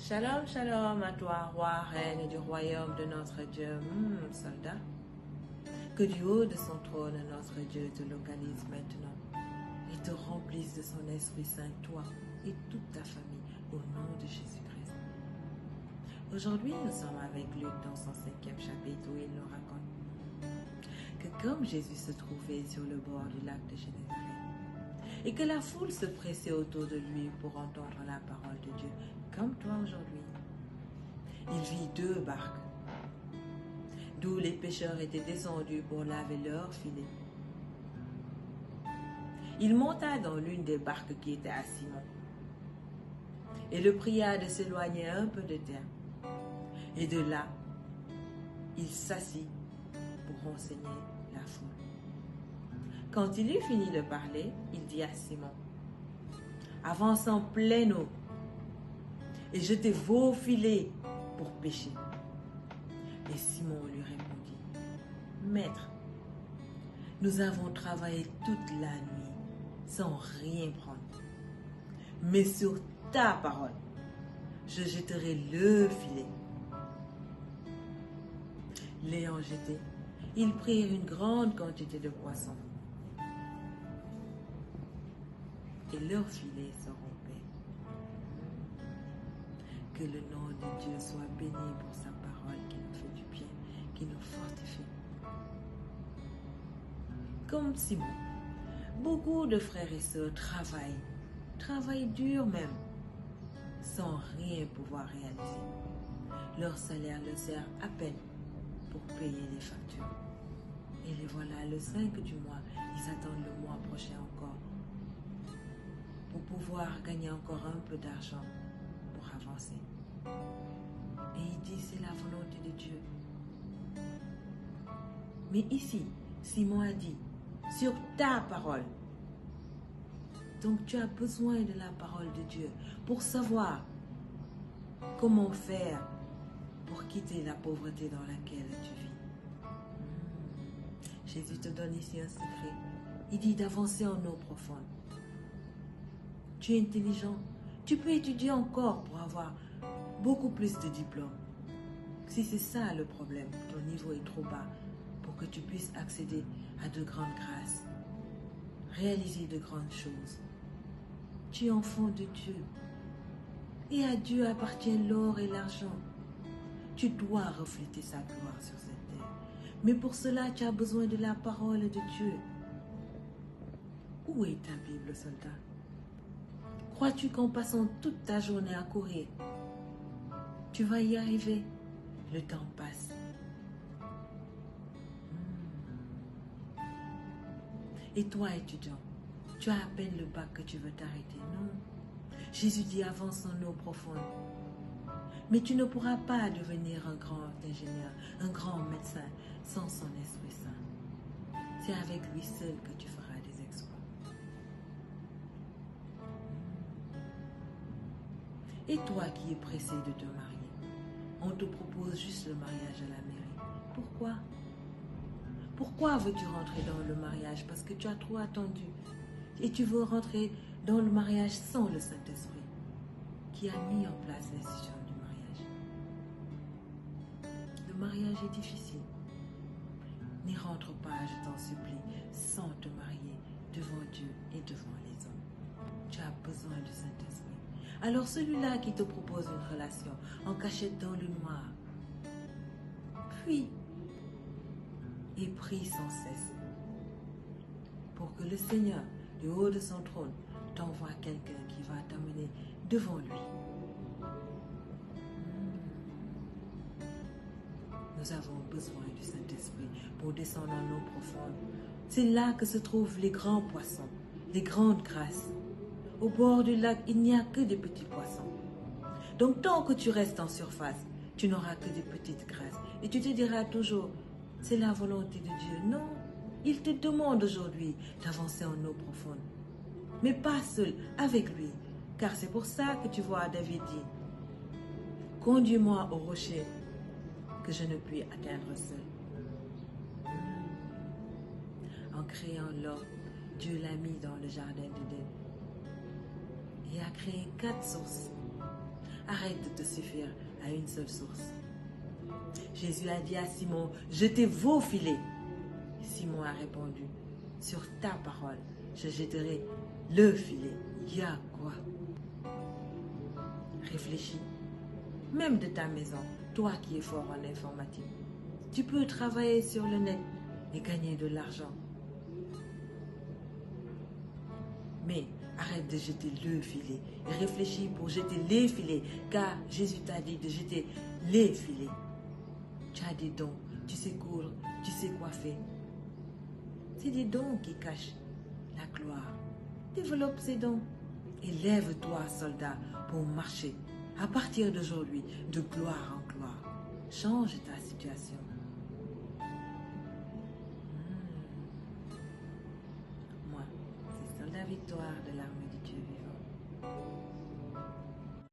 Shalom, shalom à toi, roi, reine du royaume de notre Dieu, soldat. Que du haut de son trône, notre Dieu te localise maintenant et te remplisse de son Esprit Saint, toi et toute ta famille, au nom de Jésus-Christ. Aujourd'hui, nous sommes avec Luc dans son 5e chapitre où il nous raconte que comme Jésus se trouvait sur le bord du lac de Génézareth et que la foule se pressait autour de lui pour entendre la parole de Dieu, comme toi aujourd'hui, il vit 2 barques d'où les pêcheurs étaient descendus pour laver leurs filets. Il monta dans l'une des barques qui était à Simon et le pria de s'éloigner un peu de terre. Et de là, il s'assit pour renseigner la foule. Quand il eut fini de parler, il dit à Simon: « Avance en pleine eau et jetez vos filets pour pêcher. » Et Simon lui répondit: « Maître, nous avons travaillé toute la nuit sans rien prendre. Mais sur ta parole, je jetterai le filet. » L'ayant jeté, ils prirent une grande quantité de poissons. Et leurs filets se rompaient. Que le nom de Dieu soit béni pour sa parole qui nous fait du bien, qui nous fortifie. Comme Simon, beaucoup de frères et sœurs travaillent dur même, sans rien pouvoir réaliser. Leur salaire leur sert à peine pour payer les factures. Et les voilà, le 5 du mois, ils attendent le mois prochain encore, pour pouvoir gagner encore un peu d'argent pour avancer. Et il dit, c'est la volonté de Dieu. Mais ici, Simon a dit, sur ta parole. Donc tu as besoin de la parole de Dieu pour savoir comment faire pour quitter la pauvreté dans laquelle tu vis. Jésus te donne ici un secret. Il dit d'avancer en eau profonde. Tu es intelligent. Tu peux étudier encore pour avoir beaucoup plus de diplômes. Si c'est ça le problème, ton niveau est trop bas pour que tu puisses accéder à de grandes grâces, réaliser de grandes choses. Tu es enfant de Dieu. Et à Dieu appartient l'or et l'argent. Tu dois refléter sa gloire sur cette terre. Mais pour cela, tu as besoin de la parole de Dieu. Où est ta Bible, soldat? Crois-tu qu'en passant toute ta journée à courir, tu vas y arriver? Le temps passe. Et toi, étudiant, tu as à peine le bac que tu veux t'arrêter, non? Jésus dit avance en eau profonde. Mais tu ne pourras pas devenir un grand ingénieur, un grand médecin sans son Esprit Saint. C'est avec lui seul que tu feras des exploits. Et toi qui es pressé de te marier, on te propose juste le mariage à la mairie. Pourquoi? Pourquoi veux-tu rentrer dans le mariage? Parce que tu as trop attendu. Et tu veux rentrer dans le mariage sans le Saint-Esprit, qui a mis en place l'institution du mariage. Le mariage est difficile. N'y rentre pas, je t'en supplie, sans te marier devant Dieu et devant les hommes. Tu as besoin du Saint-Esprit. Alors celui-là qui te propose une relation en cachette dans le noir, puis et prie sans cesse pour que le Seigneur, du haut de son trône, t'envoie quelqu'un qui va t'amener devant lui. Nous avons besoin du Saint-Esprit pour descendre en eau profonde. C'est là que se trouvent les grands poissons, les grandes grâces. Au bord du lac, il n'y a que des petits poissons. Donc tant que tu restes en surface, tu n'auras que des petites grâces. Et tu te diras toujours, c'est la volonté de Dieu. Non, il te demande aujourd'hui d'avancer en eau profonde. Mais pas seul, avec lui. Car c'est pour ça que tu vois David dit, conduis-moi au rocher que je ne puis atteindre seul. En créant l'homme, Dieu l'a mis dans le jardin d'Éden et a créé 4 sources. Arrête Arrête de te suffire à une seule source. Jésus a dit à Simon, jetez vos filets. Simon a répondu, sur ta parole, je jetterai le filet. Ya quoi? Réfléchis. Même de ta maison, toi qui es fort en informatique, tu peux travailler sur le net et gagner de l'argent. Mais arrête de jeter le filet et réfléchis pour jeter les filets, car Jésus t'a dit de jeter les filets. Tu as des dons, tu sais coudre, tu sais coiffer. C'est des dons qui cachent la gloire. Développe ces dons et lève-toi, soldat, pour marcher à partir d'aujourd'hui de gloire en gloire. Change ta situation. Moi, c'est Soldat Victoire de l'armée.